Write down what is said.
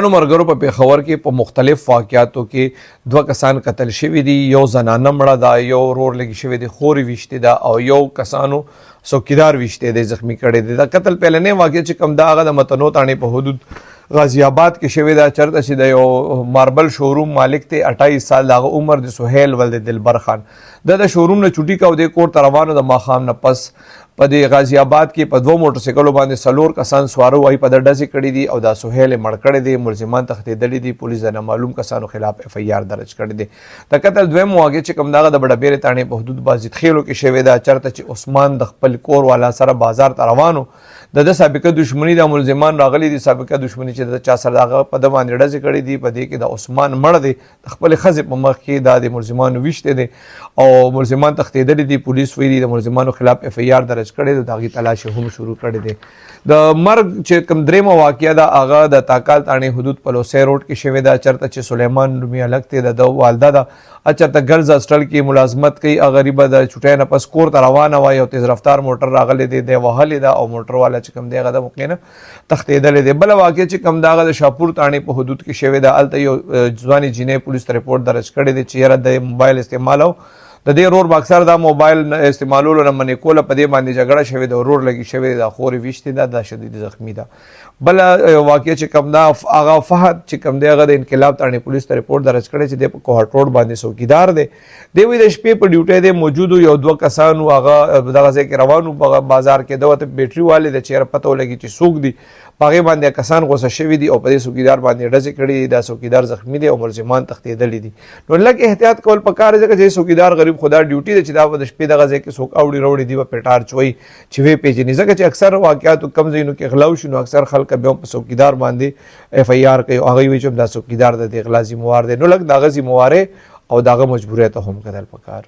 نو مرګرو په پیښور کې په مختلف واقعاتو کې 2 کسان قتل شوي دي، یو زنانه مړه ده، یو ورور لګي شوی دی، خوري ویشتې ده او یو کسانو څوکیدار ویشتې دی، زخمی کړی دی. دا قتل پیلنې واقع چې کوم دا هغه د متنو تاڼې په حدود غازی آباد کې شوی ده، چرته چې د یو ماربل شوروم مالک ته 28 سال دغه عمر د سهیل ولد دلبر خان د شوروم نه چوټي کو د کور ته روانو د ماښام نه پس په د غازی آباد کې په 2 موټر سایکلو باندې څلور کسان سواره وای په د ډزې کړي دي او دا سهیل مړ کړی دی، ملزمان تښتېدلي دي، پولیس د نامعلوم کسانو خلاف FIR درج کړی دی. د قتل دویم واقع چې کوم دغه د بډبیرې تاڼې په حدود بازید خیلو کې شوی ده، چرته چې عثمان د خپل کور والا سره بازار ته روانو د سابقه دښمنی د ملزمان راغلي دي، سابقه دښمنی چې د چا سره دغه په د باندې ډزې کړي دي، په دې کې د عثمان مړ دی، د خپل ښځې په مخ کې دا د ملزمانو ویشتې دی او ملزمان تښتېدلي دي، پولیس ویلي د ملزمانو خلاف FIR درج کړی دی، د هغې تلاشي هم شروع کړی دی. د مرګ چې کوم دریمه واقعه ده هغه د تاکال تاڼې حدود پلوسی روډ کې شوې ده، چرته چې سلیمان نومي هلک دی، د والده ده چرته ګرلز هاسټل کې ملازمت کوي، هغه غریبه د چوټۍ نه پس کور ته روانه وه، یو تیز رفتار موټر راغلی دی، دی وهلې ده او موټر والا چې کوم دی هغه د موقع نه تښتېدلی دی. بله واقع چې کوم د هغه د شاپور تاڼې په حدود کې شوې ده، هلته یو ځوانې جینۍ پولیس ته رپورټ درج کړی دی چې یاره د موبایل استعمال او د دې ورور به اکثر دا موبایل استعمالولو نه منې کوله، په دې باندې جګړه شوې ده، ورور لګي شوی دی، دا خورې ویشتې ده، دا شدید زخمي ده. بله واقع چې کوم ده هغه فهد چې کوم دی هغه د انقلاب تاڼې پولیس ته رپورټ درج کړی چې دی په کوهاټ روډ باندې څوکیدار دی، دی وایي د شپې په ډیوټۍ دی موجود و، یو 2 کسان هغه دغه ځای کې روان و بازار کې، ده ورته بیټري والې ده چې یاره پته ولګي چې څوک دي، په هغې باندې کسان غوسه شوي دي او په دې څوکیدار باندې ډزې کړي دي، دا څوکیدار زخمي دی او ملزمان تښتېدلي دي. نو لږ احتیاط کول پکار دی ځکه چې څوکیدار غریب خو دا ډیوټي ده چې دا به د شپې دغه ځای کې څوک اوړي راوړي دي به پیټار چوي چې ویې پېژني، ځکه چې اکثر واقعاتو کم ځایونو کې غلا وشي نو اکثر خلک بیا هم په څوکیدار باندې FIR کوي او هغوی وایي چې دا څوکیدار د دې غلا ذمهوار دی. نو لږ د هغه ذمهوارۍ او د هغه مجبوریت هم کتل پکار.